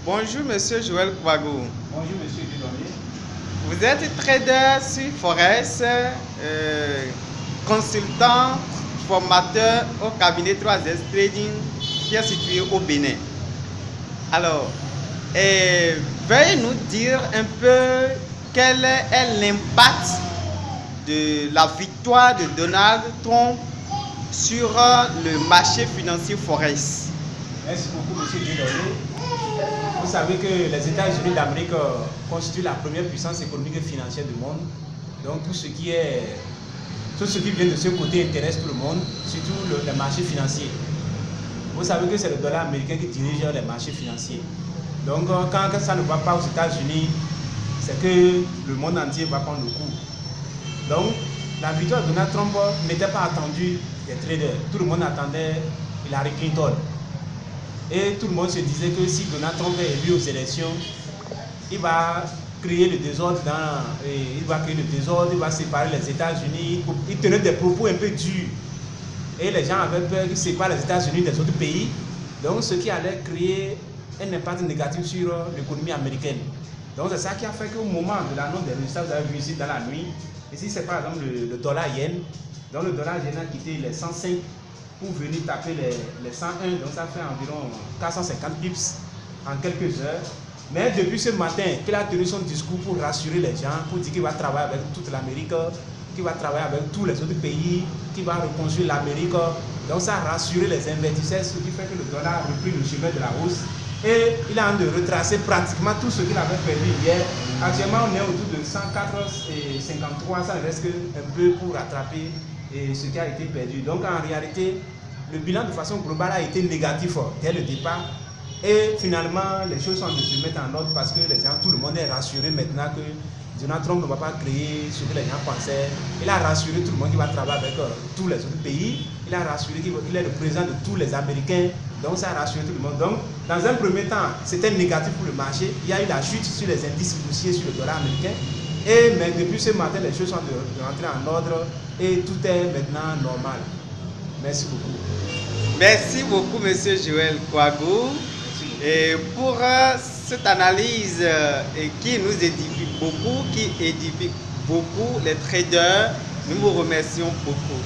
Bonjour Monsieur Joël Kouagou. Bonjour Monsieur Dieudonné. Vous êtes trader sur Forex, consultant, formateur au cabinet 3S Trading qui est situé au Bénin. Alors, veuillez nous dire un peu quel est l'impact de la victoire de Donald Trump sur le marché financier Forex. Merci beaucoup Monsieur Dieudonné. Vous savez que les États-Unis d'Amérique constituent la première puissance économique et financière du monde. Donc tout ce qui vient de ce côté intéresse tout le monde, surtout les marchés financiers. Vous savez que c'est le dollar américain qui dirige les marchés financiers. Donc quand ça ne va pas aux États-Unis, c'est que le monde entier va prendre le coup. Donc la victoire de Donald Trump n'était pas attendue des traders. Tout le monde attendait Hillary Clinton. Et tout le monde se disait que si Donald Trump est élu aux élections, il va créer le désordre, il va séparer les États-Unis. Il tenait des propos un peu durs. Et les gens avaient peur qu'il sépare les États-Unis des autres pays. Donc ce qui allait créer un impact négatif sur l'économie américaine. Donc c'est ça qui a fait qu'au moment de l'annonce des résultats, vous avez vu ici dans la nuit, ici c'est par exemple le dollar yen. Donc le dollar yen a quitté les 105 pour venir taper les 101, donc ça fait environ 450 pips en quelques heures. Mais depuis ce matin, qu'il a tenu son discours pour rassurer les gens, pour dire qu'il va travailler avec toute l'Amérique, qu'il va travailler avec tous les autres pays, qu'il va reconstruire l'Amérique. Donc ça a rassuré les investisseurs, ce qui fait que le dollar a repris le chemin de la hausse. Et il a de retracer pratiquement tout ce qu'il avait perdu hier. Actuellement, on est autour de 104,53, ça ne reste qu'un peu pour rattraper ce qui a été perdu. Donc en réalité, le bilan de façon globale a été négatif dès le départ. Et finalement, les choses sont de se mettre en ordre parce que tout le monde est rassuré maintenant que Donald Trump ne va pas créer ce que les gens pensaient. Il a rassuré tout le monde qu'il va travailler avec tous les autres pays. Il a rassuré qu'il est le président de tous les Américains. Donc ça a rassuré tout le monde. Donc dans un premier temps, c'était négatif pour le marché. Il y a eu la chute sur les indices boursiers sur le dollar américain. Mais depuis ce matin, les choses sont de rentrer en ordre et tout est maintenant normal. Merci beaucoup. Merci beaucoup, Monsieur Joël Kouagou. Et pour cette analyse qui nous édifie beaucoup, qui édifie beaucoup les traders, nous vous remercions beaucoup.